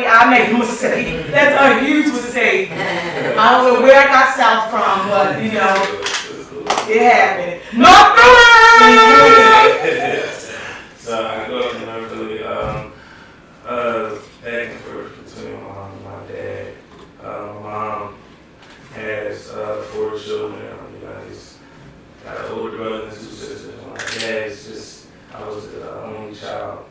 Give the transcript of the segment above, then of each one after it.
sorry, I made a mistake. That's a huge mistake. I don't know where I got south from, but you know, it happened. North Philly! So I grew up in North Philly, back and forth between my dad. My mom has 4 children. You know, he's got an older brother and 2 sisters. My dad's just, I was the only child.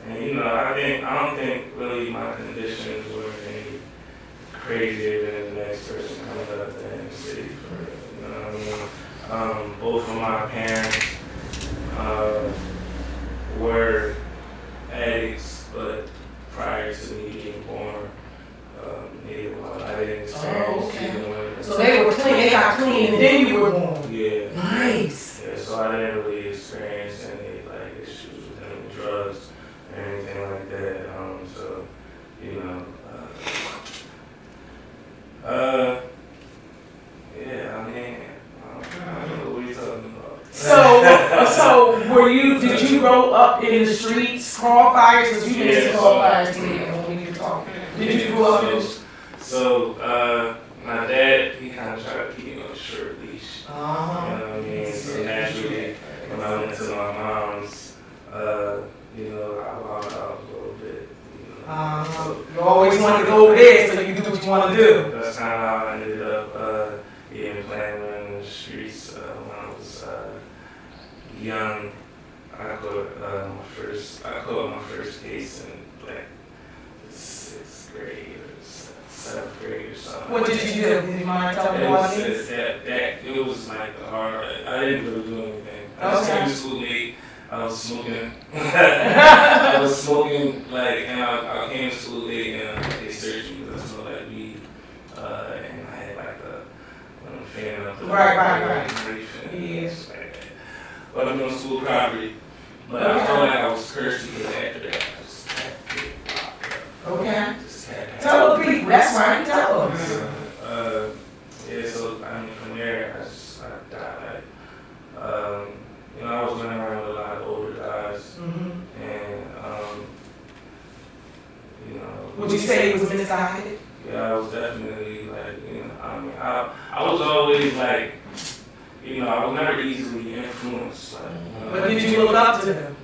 And you know, I don't think really my conditions were any crazier than the next person coming up in the city. You know what I mean? Both of my parents were addicts, but prior to me being born, I didn't experience either one. So they were clean, they got clean, and then you were born. Yeah. Nice. Yeah, so I didn't really experience any like issues with any drugs or anything like that. So you know, yeah. I mean, I don't know what you're talking about. So did you grow up in the streets, crawl fires? Because you mentioned crawl fires when you were talking. Did you grow up in the streets? So, my dad, he kind of tried to keep me on a short leash. You know what I mean? So naturally, when I went to my mom's, you know, I walked out a little bit. You know, so you always want to go there, so you do what you want to do. That's kind of how I ended up playing in the streets when I was young. I caught my first case in like 6th grade or 7th grade or something. What did you do? Did you mind telling me what it is? It was like hard. I didn't really do anything. I just came to school late. I was smoking. I was smoking and I came to school late and they searched me because I smelled like weed. And I had like a fan up the Right. Yes. But I'm on school property. But I felt like I was cursed because after that I just had to get locked up. Okay. Tell the people, that's right, tell us. Yeah, so I mean from there I died like you know, I was running around with a lot of older guys and you know. Would you say it was misguided? Yeah, I was definitely like, you know, I mean I was always like, you know, I was never easily influenced. Like, but did you look up to them?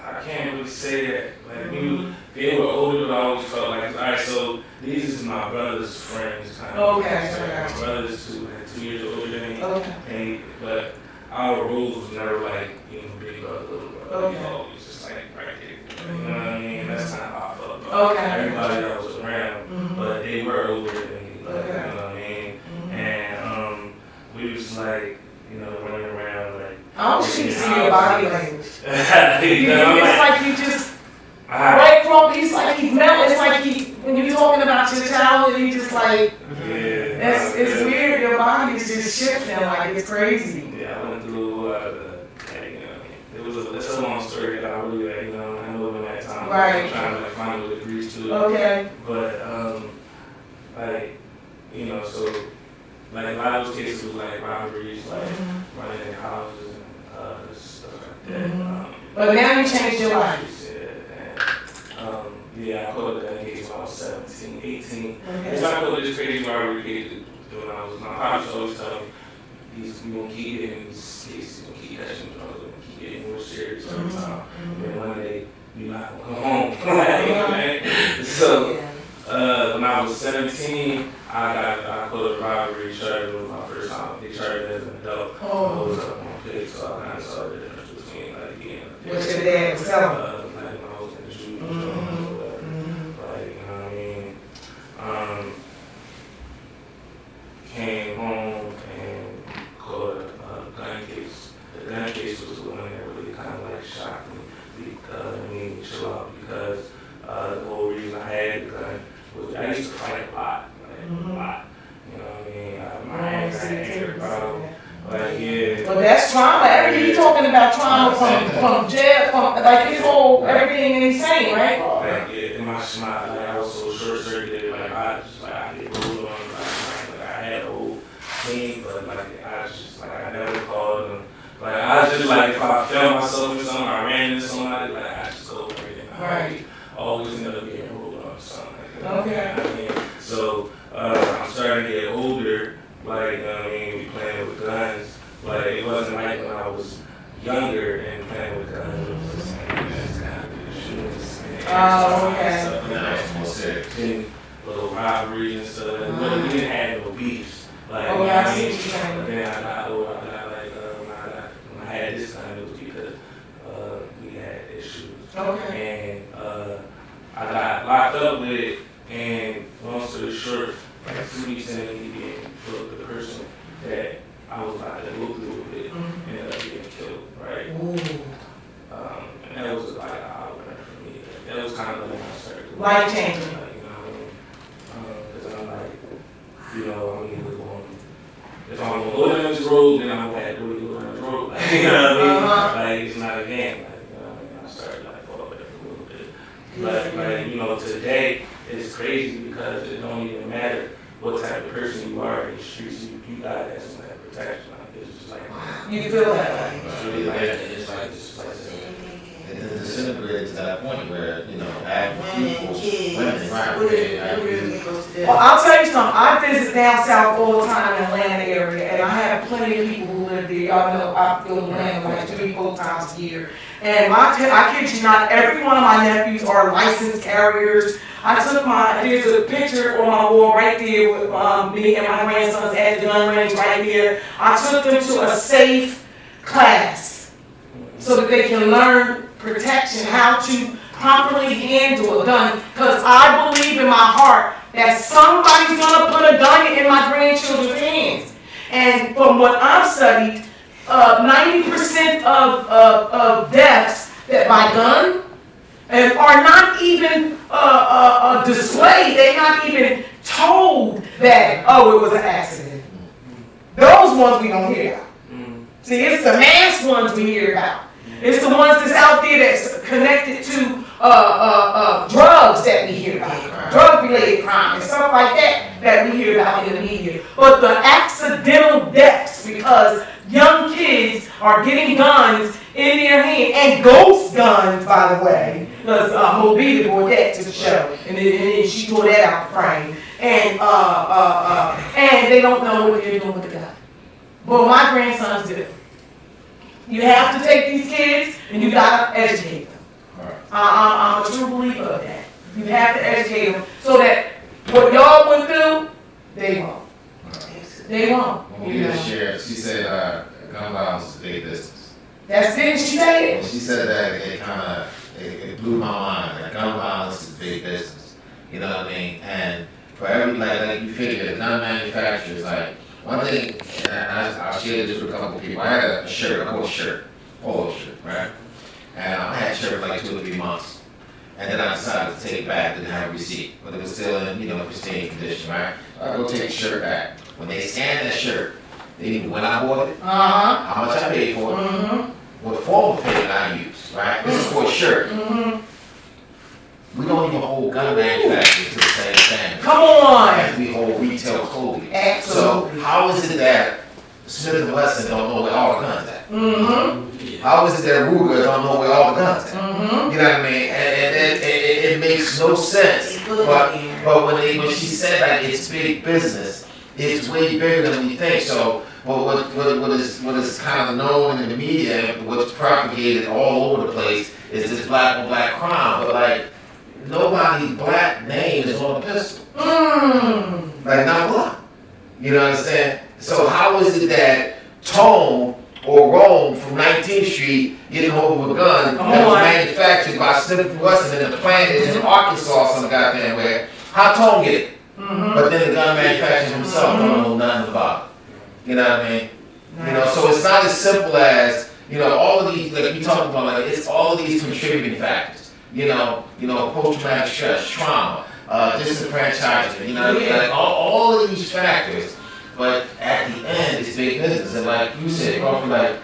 I can't really say that. Like they were older, but I always felt like, all right, so these is my brother's friends, kind of. Okay. My brothers who had 2 years older than me. Okay. But our roles was never like, you know, big brother, little brother. Okay. It was always just like right there. You know what I mean? That's kind of how I felt about everybody that was around. But they were older than me. Like, you know what I mean? And we was like, you know, running around like. I don't see your body language. You know, it's like you just right from. It's like he's melting. It's like when you're talking about your childhood, you just like. Yeah. It's weird. Your body is just shifting. Like it's crazy. Yeah, I went through you know, it's a long story that I really you know, I know in that time. Right. I'm trying to like find the degrees to it. Okay. But like you know, so. Like a lot of those cases was like robberies, like running in houses and stuff like that. But now you changed your life. Yeah, I caught that case when I was 17, 18. Okay. Because I caught this crazy robbery case when I was, my pops always told me, he's going to keep getting these cases, he's going to keep catching drugs, going to keep getting more serious every time. And one day, you're not going to come home. So, when I was 17, I caught a robbery charge was my first time. They charged me as an adult. I was up on pig, so I kind of saw the difference between like being a what your dad was telling? like when I was in the shoes or whatever. Like, you know what I mean? Came home and caught a gun case. The gun case was the one that really kind of like shocked me. Chill out, because the whole reason I had the gun was I used to fight a lot. You know what I mean? My anger problem. Like, yeah. Well, that's trauma. Everything you're talking about trauma from jail, from like his whole everything that he's saying, right? Like, yeah, in my smile, like I was so short circuited, like I get moved on, like I had a whole thing, but like I never called him. Like I was just just like if I felt myself in something, I ran into somebody, like I just go over it. And I always end up getting rolled up or something like that. Okay. You know what I mean? So I'm starting to get older, like, we playing with guns. Like, it wasn't like when I was younger and playing with guns. It was just like, that's kind of shootings and stuff like that. And little robberies and stuff. But we didn't have no beefs. Like, you know what I mean? But then I got older, I got like, when I had this time, it was because we had issues. Okay. And I got locked up with it, and long story short, like 2 weeks in, he being the person that I was about to go through with it, ended up getting killed, right? And that was like an eye-opener for me. That was kind of like when I started. Life-changing. Like, you know what I mean? Because I'm like, you know, I mean, if I'm going to go down this road, then I'm going to have to really go down this road. Like, you know what I mean? Like, it's not a game. Like, you know what I mean? I started like, oh, whatever, a little bit. But, like, you know, today, it's crazy because it don't even matter what type of person you are in the streets. You got that some type of protection. Like, it's just like, you feel that way. it's really like, it's like it disintegrated to that point where, you know, people, women, Well, I'll tell you something. I visit down south all the time in the Atlanta area, and I have plenty of people who live there. Y'all know I go to Atlanta like 3-4 times a year. And I kid you not, every one of my nephews are licensed carriers. There's a picture on my wall right there with me and my grandsons at the gun range right here. I took them to a safe class so that they can learn protection, how to properly handle a gun. Because I believe in my heart that somebody's gonna put a gun in my grandchildren's hands. And from what I've studied, 90% of deaths that by gun are not even displayed. They're not even told that, oh, it was an accident. Those ones we don't hear about. See, it's the mass ones we hear about. It's the ones that's out there that's connected to drugs that we hear about, drug-related crime and stuff like that we hear about in the media. But the accidental deaths because young kids are getting guns in their hand, and ghost guns, by the way, because Mobita brought that to the show, and then she tore that out the frame, and they don't know what they're doing with the gun. But my grandsons do. You have to take these kids and you gotta educate them. I'm a true believer of that. You have to educate them so that what y'all went through, they won't. They won't. When we did share, she said gun violence is big business. That's it, she said? When she said that, it blew my mind. Like, gun violence is big business. You know what I mean? And for every, like you figure, gun manufacturers, like, one thing, and I'll share this with a couple of people. I had a shirt, a polo shirt, right? And I had a shirt for like 2 or 3 months. And then I decided to take it back, didn't have a receipt. But it was still in, pristine condition, right? I go take the shirt back. When they scanned that shirt, they knew when I bought it, how much I paid for it, what form of payment I used, right? This is for a shirt. We don't even hold gun manufacturers to the same standard. Come on! As we hold retail clothing. Absolutely. So how is it that Smith & Wesson don't know where all the guns at? How is it that Ruger don't know where all the guns at? You know what I mean? And it makes no sense. But when she said that it's big business, it's way bigger than we think. So what is kind of known in the media, what's propagated all over the place, is this black on black crime. But like, nobody's black name is on the pistol. Like, not one. You know what I'm saying? So how is it that Tone or Rome from 19th Street getting hold of a gun that was manufactured by Smith & Wesson and the plant is in Arkansas some goddamn where? How Tone get it? But then the gun manufacturer himself don't know nothing about it. You know what I mean? You know, so it's not as simple as, all of these, like we talking about, like, it's all of these contributing factors. Post-traumatic stress, trauma, disenfranchisement, like all of these factors. But at the end, it's big business. And like you said, probably like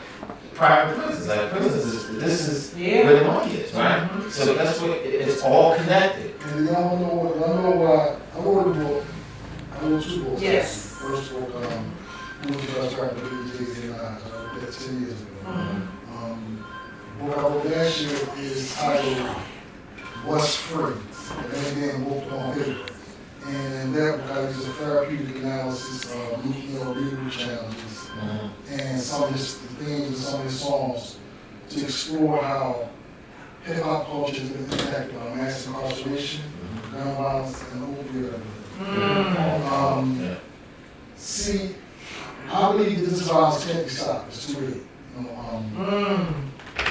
private prisons. Like prisons, this is where the money is, right? So that's what it's all connected. And y'all know why I wrote a book. I wrote 2 books. Yes. First book, who was the best rapper DJs in the eyes? I wrote that 10 years ago. is titled What's Free? And then again, worked on paper. And in that book, I use a therapeutic analysis of legal challenges and some of his themes and some of his songs to explore how hip-hop culture has been impacted by mass incarceration, gun violence, and opioid epidemic. See, I believe that this violence can't be stopped. It's too late.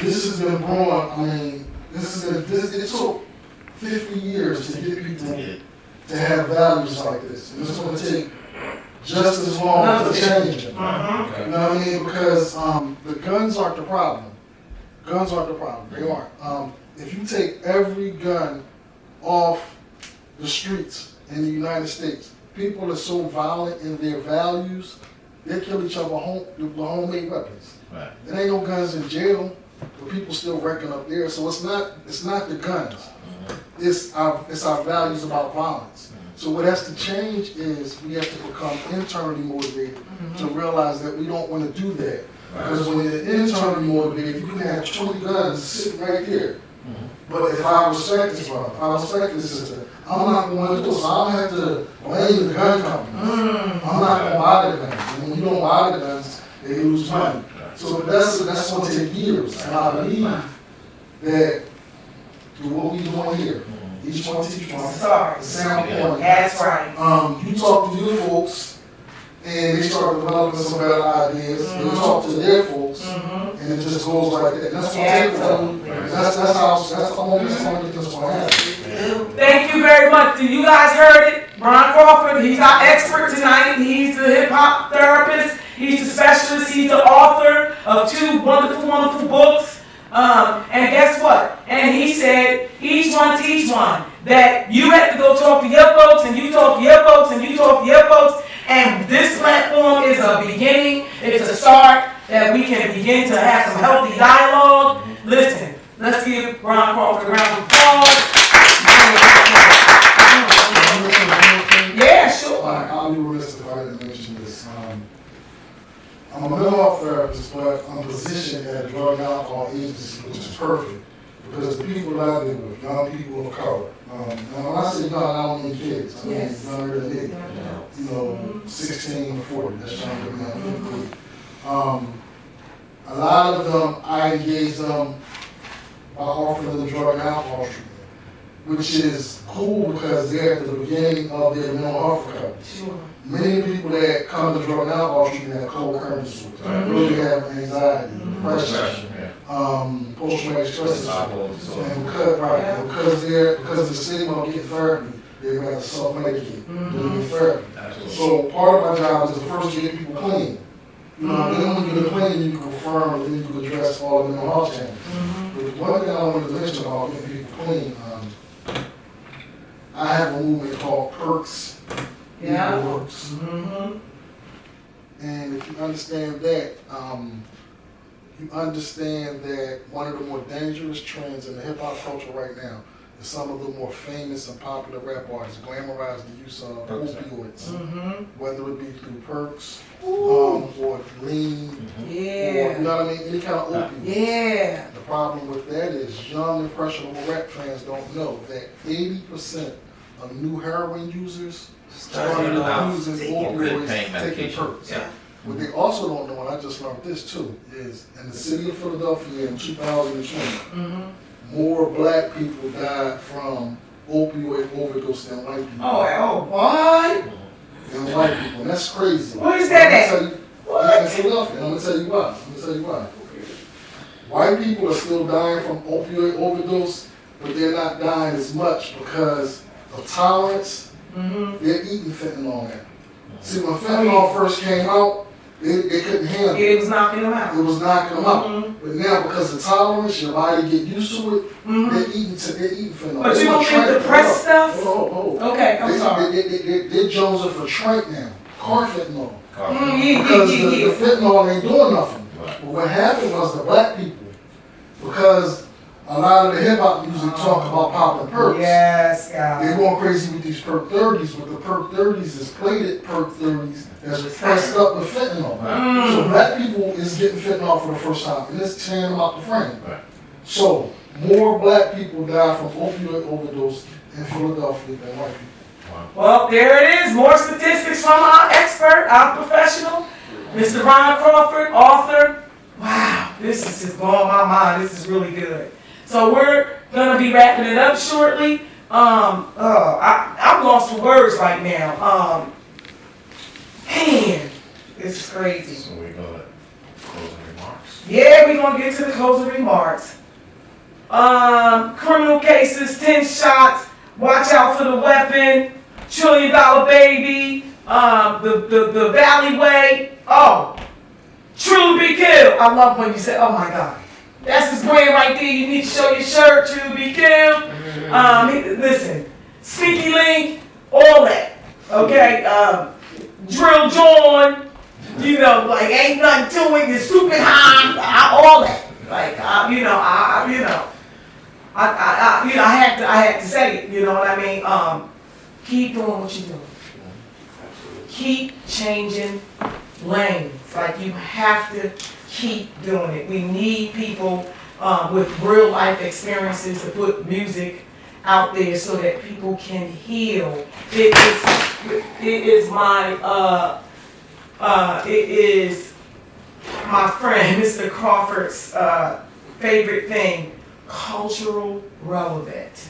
This has been brought, I mean, it took 50 years to get people to have values like this. And it's going to take just as long to change them. You know what I mean? Because the guns aren't the problem. Guns aren't the problem. They aren't. If you take every gun off the streets in the United States, people are so violent in their values, they kill each other with homemade weapons. Right. There ain't no guns in jail, but people still wrecking up there. So it's not the guns. It's our values about violence. So what has to change is we have to become internally motivated to realize that we don't want to do that. Because when you're internally motivated, you can have 20 guns sitting right there. But if I respect this brother, if I respect this sister, I'm not going to do it. So I don't have to blame the gun companies. I'm not going to buy the guns. And when you don't buy the guns, they lose money. So that's going to take years. And I believe that through what we're doing here, each one teach one. The sound point. That's right. You talk to your folks, and they start developing some better ideas. They talk to their folks, and it just goes like that. And that's what I'm saying. That's the only thing that's going to happen. Thank you very much. You guys heard it. Ron Crawford, he's our expert tonight. He's the hip-hop therapist. He's the specialist. He's the author of 2 wonderful, wonderful books. And guess what? And he said, each one teach one. That you have to go talk to your folks, and you talk to your folks, and you talk to your folks. And this platform is a beginning. It's a start that we can begin to have some healthy dialogue. Listen, let's give Ron Crawford a round of applause. Yeah, sure. I'll be remiss if I didn't mention this. I'm a mental health therapist, but I'm positioned at a drug and alcohol agency, which is perfect because the people that I deal with, young people of color. And when I say young, I don't mean kids. I mean younger than me. You know, 16 to 40. That's younger than 50. A lot of them, I engage them by offering them drug and alcohol treatment, which is cool because they're at the beginning of their mental health recovery. Sure. Many people that come to drug and alcohol treatment have co-occurring disorders. They really have anxiety, depression, post-traumatic stress disorder. And because the stigma of getting therapy, they rather self-medicate doing therapy. So part of my job is to first get people clean. You know, then when you get clean, you can confirm and then you can address all the mental health challenges. But one thing I wanted to mention about getting people clean, I have a movement called Perks. Works. And if you understand that, you understand that one of the more dangerous trends in the hip hop culture right now is some of the more famous and popular rap artists glamorize the use of opioids, whether it be through Perks or lean, or you know what I mean, any kind of opioid. The problem with that is young impressionable rap fans don't know that 80% of new heroin users started using opioids, taking Perks. What they also don't know, and I just learned this too, is in the city of Philadelphia in 2020, more black people died from opioid overdose than white people. Oh, what? Than white people, and that's crazy. Where is that at? In Philadelphia, I'm gonna tell you why. White people are still dying from opioid overdose, but they're not dying as much because of tolerance. They're eating fentanyl now. See, when fentanyl first came out, they couldn't handle it. It was knocking them out. It was knocking them out. But now, because of tolerance, your body get used to it. They're eating fentanyl. But you don't think the press stuff? Okay, I'm sorry. They're jonesing for Trank now. Carfentanil. Because the fentanyl ain't doing nothing. But what happened was the black people, because a lot of the hip hop music talk about popping perks. Yes, God. They're going crazy with these perk 30s, but the perk 30s is plated perk 30s that's pressed up with fentanyl. So black people is getting fentanyl for the first time, and it's tearing them out the frame. So more black people die from opioid overdose in Philadelphia than white people. Well, there it is. More statistics from our expert, our professional, Mr. Ronald Crawford, author. Wow, this is just blowing my mind. This is really good. So we're gonna be wrapping it up shortly. I'm lost for words right now. Man, this is crazy. So we're gonna closing remarks. Yeah, we're gonna get to the closing remarks. Criminal cases, 10 shots, watch out for the weapon, $1 trillion baby, the Valleyway. Oh, Trill be killed. I love when you say, oh my God. That's his brand right there. You need to show your shirt, Trill be killed. Listen, Sneaky Link, all that. Okay, Drill John, you know, like ain't nothing to it, you're stupid high, all that. Like, I had to say it, you know what I mean? Keep doing what you're doing. Keep changing lanes. Like, you have to keep doing it. We need people with real life experiences to put music out there so that people can heal. It is my friend Mr. Crawford's favorite thing, cultural relevant.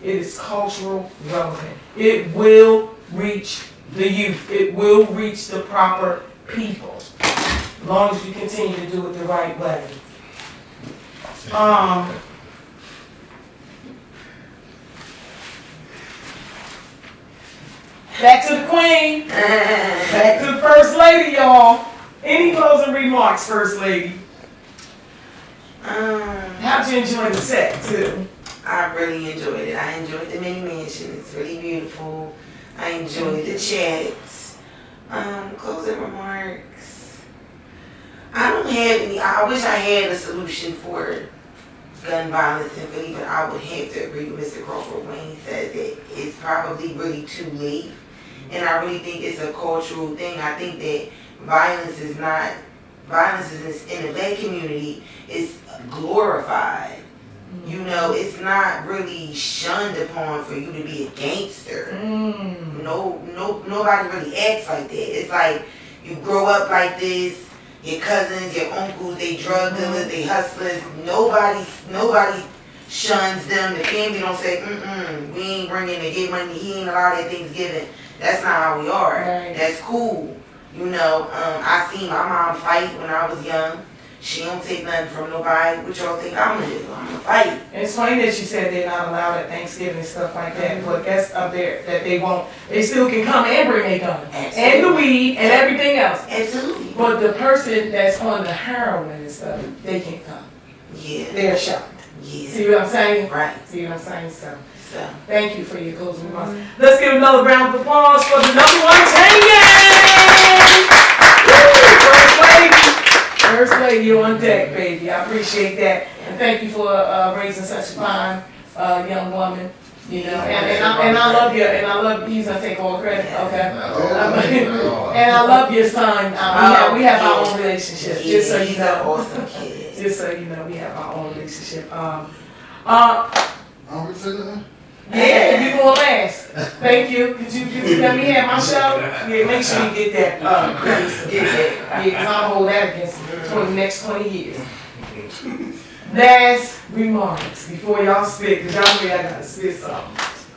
It is cultural relevant. It will reach the youth. It will reach the proper people, as long as you continue to do it the right way. Back to the queen. Back to the first lady, y'all. Any closing remarks, first lady? How'd you enjoy the set, too? I really enjoyed it. I enjoyed the mini mansion. It's really beautiful. I enjoyed the chats. Closing remarks. I don't have any. I wish I had a solution for gun violence in Philly, but I would have to agree with Mr. Crawford when he says that it's probably really too late. And I really think it's a cultural thing. I think that violence is in the black community is glorified. You know, it's not really shunned upon for you to be a gangster. Nobody really acts like that. It's like you grow up like this. Your cousins, your uncles, they drug dealers, they hustlers. Nobody shuns them. The family don't say, we ain't bringing to get money. He ain't allowed at Thanksgiving. That's not how we are. Right. That's cool. You know, I seen my mom fight when I was young. She don't take nothing from nobody. What y'all think I'm gonna do? I'm gonna fight. And it's funny that you said they're not allowed at Thanksgiving and stuff like that, but that's up there that they won't. They still can come and bring their guns and the weed and everything else. Absolutely. But the person that's on the heroin and stuff, they can't come. Yeah. They're shocked. Yeah. See what I'm saying? Right. See what I'm saying? So So. thank you for your closing remarks. Let's give another round of applause for the number one Tanya! First lady. First lady on deck, baby. I appreciate that. And thank you for raising such a fine young woman. You know, and I love you, and I love, he's gonna take all credit, okay? And I love your son. We have our own relationship, just so you He's know. an awesome kid. Just so you know, we have our own relationship. I'm gonna say that. Yeah, you going last. Thank you. Could you let me have my show? Yeah, make sure you get that, please. Yeah, because I'll hold that against you for the next 20 years. Last remarks before y'all spit, because y'all know y'all gotta spit something.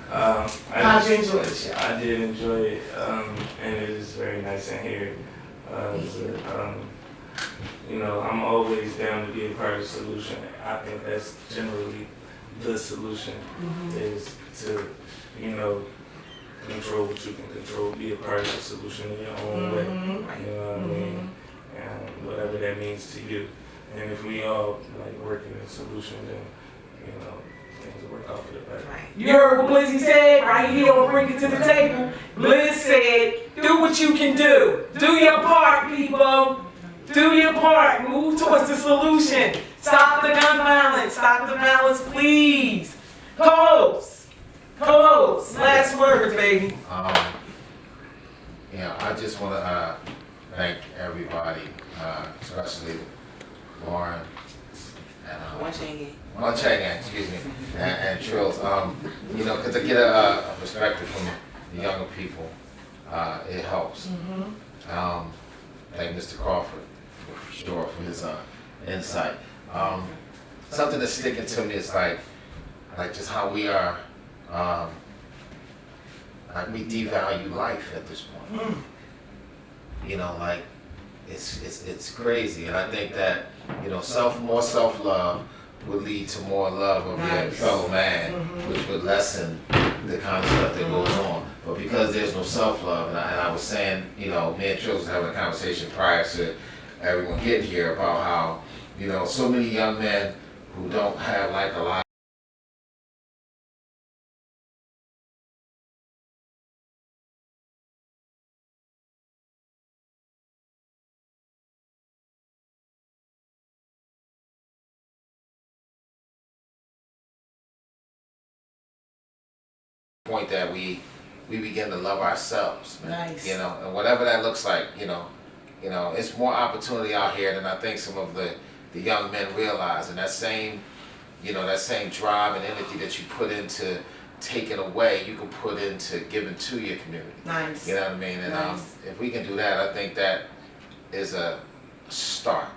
How'd you enjoy the show? I did enjoy it, and it is very nice in here. You know, I'm always down to be a part of the solution. I think that's generally the solution, is to, you know, control what you can control, be a part of the solution in your own way. You know what I mean? And whatever that means to you. And if we all like work in a solution, then, you know, things will work out for the better. You heard what Blizzy said? Right here on Bring It to the Table. Blizz said, do what you can do. Do your part, people. Do your part. Move towards the solution. Stop the gun violence. Stop the violence, please. Co-host. Last words, baby. Yeah, I just want to thank everybody, especially Lauren and One chain. One Gang, excuse me, and Trills. You know, because to get a perspective from the younger people, it helps. Thank Mr. Crawford for sure for his insight. Something that's sticking to me is like just how we are, like we devalue life at this point. You know, like it's crazy, and I think that more self-love would lead to more love of your fellow man, which would lessen the kind of stuff that goes on. But because there's no self-love, and I was saying, me and Trill was having a conversation prior to everyone getting here about how, so many young men who don't have like a lot point that we begin to love ourselves, man. Nice. And whatever that looks like, it's more opportunity out here than I think some of the young men realize. And that same drive and energy that you put into taking away, you can put into giving to your community. Nice. You know what I mean? And Nice. if we can do that, I think that is a start.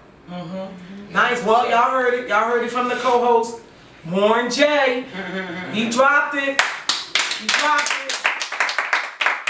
Nice. Well, y'all heard it. Y'all heard it from the co-host, Warren J. He dropped it. He dropped it.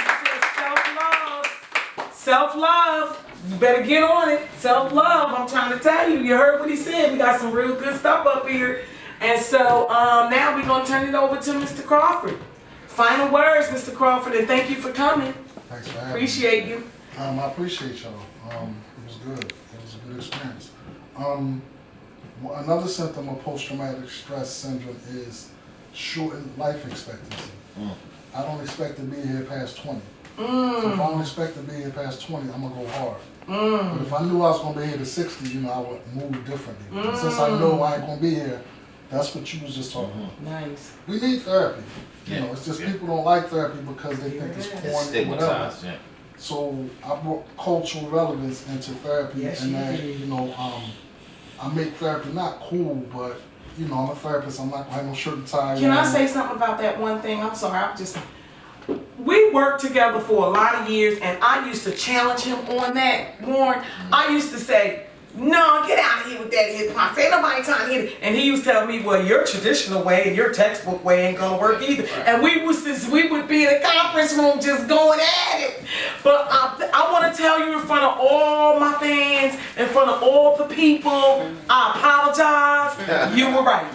He said self-love. Self-love. You better get on it. Self-love. I'm trying to tell you. You heard what he said. We got some real good stuff up here. And so now we're going to turn it over to Mr. Crawford. Final words, Mr. Crawford, and thank you for coming. Thanks for having Appreciate you. me. I appreciate y'all. It was good. It was a good experience. Another symptom of post-traumatic stress syndrome is shortened life expectancy. I don't expect to be here past 20. So if I don't expect to be here past 20, I'm gonna go hard. But if I knew I was gonna be here to 60, I would move differently. And since I know I ain't gonna be here, that's what you was just talking about. Nice. We need therapy. It's just people don't like therapy because they think it's corny or whatever. So I brought cultural relevance into therapy, Yes, and you that did. I make therapy not cool, but I'm a therapist. I'm not gonna have no shirt and tie. Can I say something about that one thing? I'm sorry, we worked together for a lot of years, and I used to challenge him on that, Warren. I used to say, no, get out of here with that hip hop. Ain't nobody trying to hit it. And he used to tell me, well, your traditional way and your textbook way ain't gonna work either. And we would be in a conference room just going at it. But I want to tell you in front of all my fans, in front of all the people, I apologize. You were right.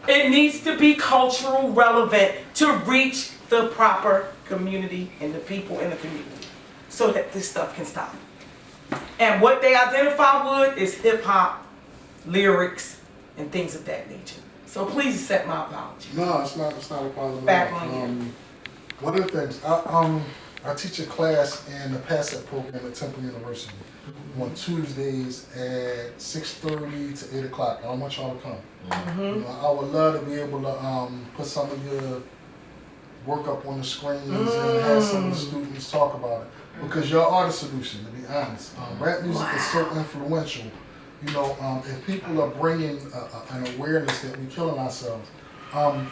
It needs to be cultural relevant to reach the proper community and the people in the community so that this stuff can stop. And what they identify with is hip hop, lyrics, and things of that nature. So please accept my apology. No, it's not a problem. Back on you. One of the things, I teach a class in the PASSET program at Temple University on Tuesdays at 6:30 to 8 o'clock. I want y'all to come. I would love to be able to put some of your work up on the screens and have some of the students talk about it. Because y'all are the solution, to be honest. Rap music is so influential. If people are bringing an awareness that we're killing ourselves. I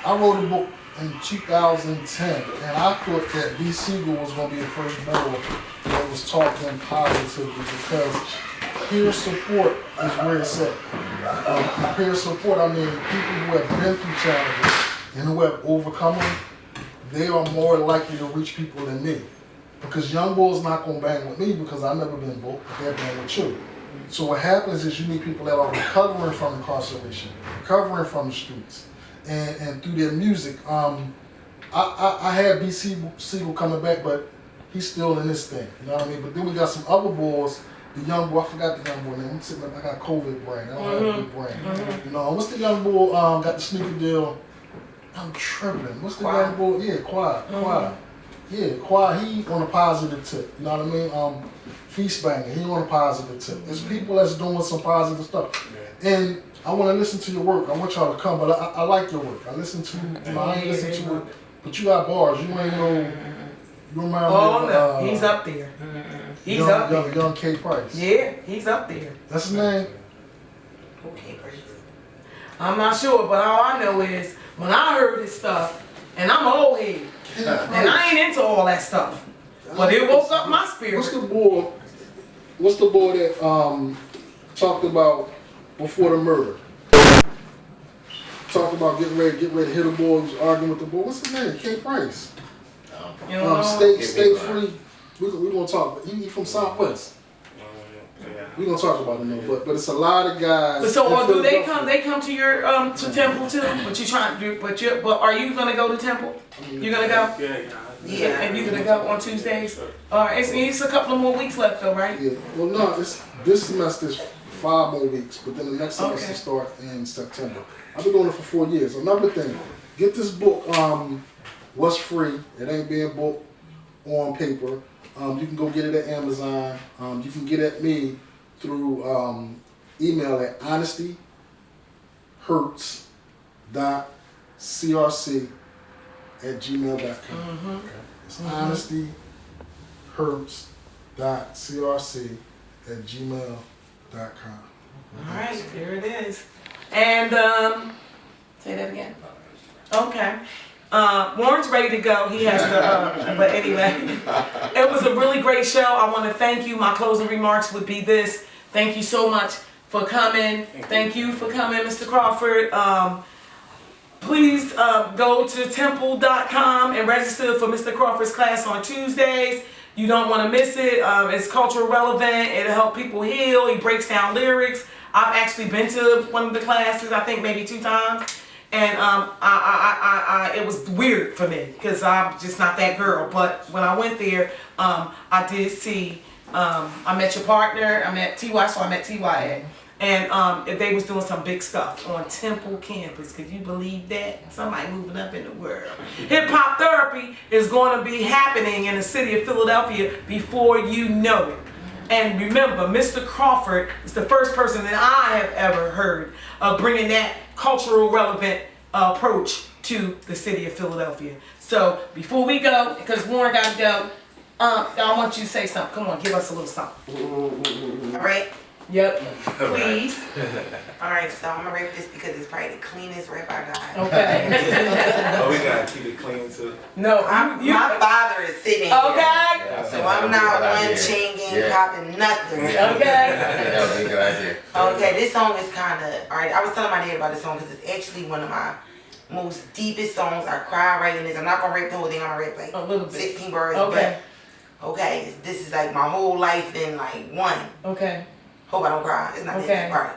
wrote a book in 2010, and I thought that B. Siegel was going to be the first book that was taught them positively, because peer support is where it's at. Peer support, I mean, people who have been through challenges and who have overcome them, they are more likely to reach people than me. Because young boys not gonna bang with me because I've never been broke, but they'll bang with you. So what happens is you meet people that are recovering from incarceration, recovering from the streets, and through their music. I had B. Siegel coming back, but he's still in this thing, you know what I mean? But then we got some other boys, the young boy, I forgot the young boy name, I'm sitting up, I got COVID brain, I don't have a good brain. What's the young boy, got the sneaker deal? I'm tripping. What's the young boy? Yeah, Quad. Yeah, Quad, he on a positive tip. You know what I mean? Feast Banger, he on a positive tip. There's people that's doing some positive stuff. And I want to listen to your work. I want y'all to come, but I like your work. I listen to, I ain't listen to it, but you got bars. You ain't no, you remind me of, no, he's up there. He's up there. Young K. Price. Yeah, he's up there. That's his name? Okay, Grace. I'm not sure, but all I know is when I heard this stuff, and I'm an old head, and I ain't into all that stuff, but it woke up my spirit. What's the boy that talked about before the murder? Talked about getting ready to hit a boy who's arguing with the boy. What's his name? K. Price. You know, Stay free. We're gonna talk. He from Southwest. We're gonna talk about him though, but it's a lot of guys. But so, or do they come? They come to your to Temple too? But you trying to do? But are you gonna go to Temple? You gonna go? Yeah. And you gonna go on Tuesdays? All right. It's a couple of more weeks left though, right? Yeah. Well, no. This semester's 5 more weeks, but then the next semester start in September. I've been doing it for 4 years. Another thing, get this book. What's free? It ain't being booked on paper. You can go get it at Amazon. You can get it at me through email at honestyhurts.crc@gmail.com. It's honestyhurts.crc@gmail.com. All right, there it is. And say that again. Okay. Warren's ready to go. He has to, but anyway, it was a really great show. I want to thank you. My closing remarks would be this. Thank you so much for coming. Thank you for coming, Mr. Crawford. Please go to temple.com and register for Mr. Crawford's class on Tuesdays. You don't want to miss it. It's cultural relevant. It'll help people heal. He breaks down lyrics. I've actually been to one of the classes, I think maybe 2 times. And it was weird for me because I'm just not that girl. But when I went there, I did see, I met your partner, I met TY, so I met TY. And they was doing some big stuff on Temple campus. Could you believe that? Somebody moving up in the world. Hip Hop Therapy is going to be happening in the city of Philadelphia before you know it. And remember, Mr. Crawford is the first person that I have ever heard of bringing that cultural relevant approach to the city of Philadelphia. So before we go, because Warren got to go, I want you to say something. Come on, give us a little something. All right. Yep, please. All right, so I'm gonna rap this because it's probably the cleanest rap I got. Okay. Oh, we gotta keep it clean too. No, my father is sitting here. Okay. So I'm not one chain gang popping nothing. Okay. That would be a good idea. Okay, this song is kind of, alright, I was telling my dad about this song because it's actually one of my most deepest songs. I cry writing this. I'm not gonna rap the whole thing, I'm gonna rap like a little bit. 16 words. Okay. But, okay, this is like my whole life in like one. Okay. Hope I don't cry. It's not Okay. that deep. Alright.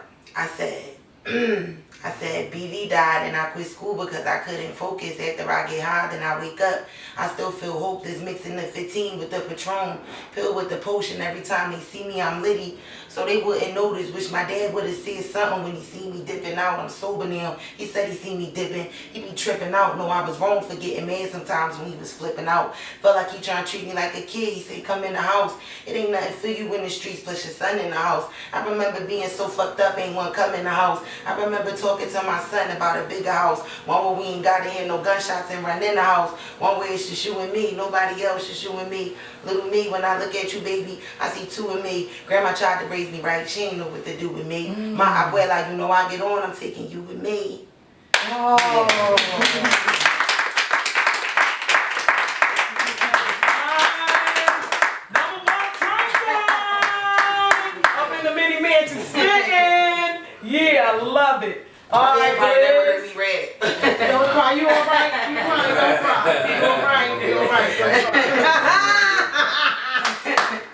I said, BV died and I quit school because I couldn't focus. After I get high, then I wake up. I still feel hopeless, mixing the 15 with the Patron, pill with the potion. Every time they see me, I'm litty. So they wouldn't notice. Wish my dad would have said something when he seen me dipping out. I'm sober now. He said he seen me dipping. He be tripping out. No, I was wrong for getting mad sometimes when he was flipping out. Felt like he trying to treat me like a kid. He said, come in the house. It ain't nothing for you in the streets, plus your son in the house. I remember being so fucked up, ain't one come in the house. I remember talking to my son about a bigger house. One where we ain't gotta hear no gunshots and run in the house. One where it's just you and me. Nobody else, just you and me. Little me, when I look at you, baby, I see 2 of me. Grandma tried to raise me right. She ain't know what to do with me. My abuela, you know I get on, I'm taking you with me. Oh. Up in the mini mansion sitting. Yeah, I love it. All right, never heard me rap. Don't cry. You all right? You crying? Don't cry. You all right? You all right?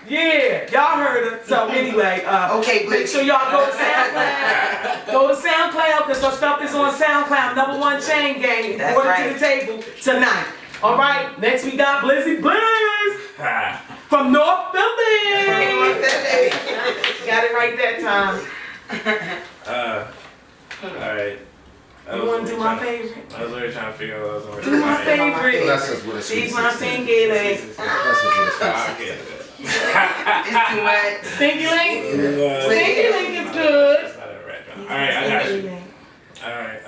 Yeah, y'all heard her. So anyway, okay, make sure y'all go to SoundCloud. Go to SoundCloud because her stuff is on SoundCloud. #1 chain gang. That's Order right. to the table tonight. All right. Next we got Blizzy Blizz from North Philly. Got it right that time. Alright. You want to do my favorite? I was really trying to figure out what I was going to Do my favorite. Bless us with a sweet She's my 16. singing link. Bless us with a sweet 16. It's too much. Stinky link. Stinky link is good. That's not a rap. Alright, I got you. Alright,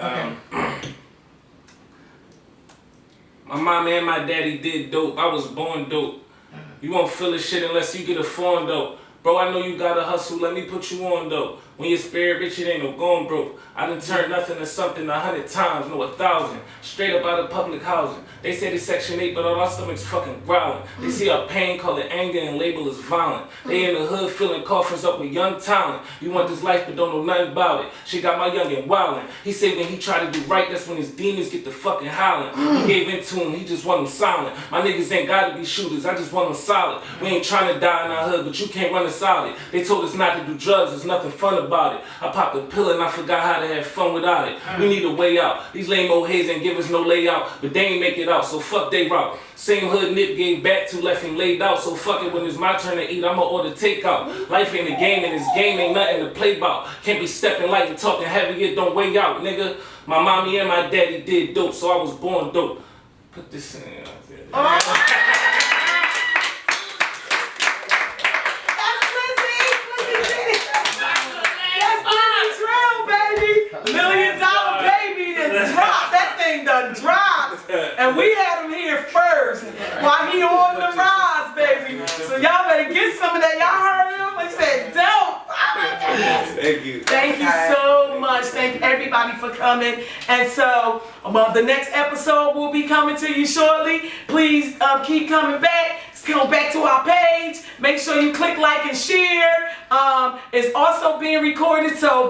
my mom and my daddy did dope. I was born dope. You won't feel this shit unless you get a phone dope. Bro, I know you gotta hustle. Let me put you on dope. When your spirit rich, it ain't no going broke. I done turned nothing to something 100 times, no 1,000. Straight up out of public housing. They say they Section 8, but all our stomachs fucking growling. They see our pain, call it anger, and label us violent. They in the hood filling coffins up with young talent. You want this life, but don't know nothing about it. She got my youngin' wildin'. He said when he try to do right, that's when his demons get the fucking howling. He gave in to him, he just want him silent. My niggas ain't gotta be shooters, I just want them solid. We ain't trying to die in our hood, but you can't run us solid. They told us not to do drugs, there's nothing fun about it. I popped a pill and I forgot how to have fun without it. We need a way out. These lame old heads ain't give us no layout, but they ain't make it out, so fuck they route. Same hood Nip gave back to, left him laid out, so fuck it, when it's my turn to eat, I'ma order takeout. Life ain't a game and this game ain't nothing to play about. Can't be stepping light and talking heavy, it don't weigh out, nigga. My mommy and my daddy did dope, so I was born dope. Put this in out there. That's Blizzy! That's Blizzy Trill, baby! $1 Million Baby done dropped. That thing done dropped. And we had him here first while he on the rise, baby. So y'all better get some of that. Y'all heard him? He said, dope. Thank you. Thank you so much. Thank everybody for coming. And so, the next episode will be coming to you shortly. Please keep coming back. Come back to our page. Make sure you click like and share. It's also being recorded, so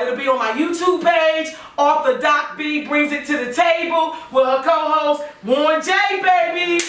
it'll be on my YouTube page. Author Doc B brings it to the table with her co-host Warren J, baby.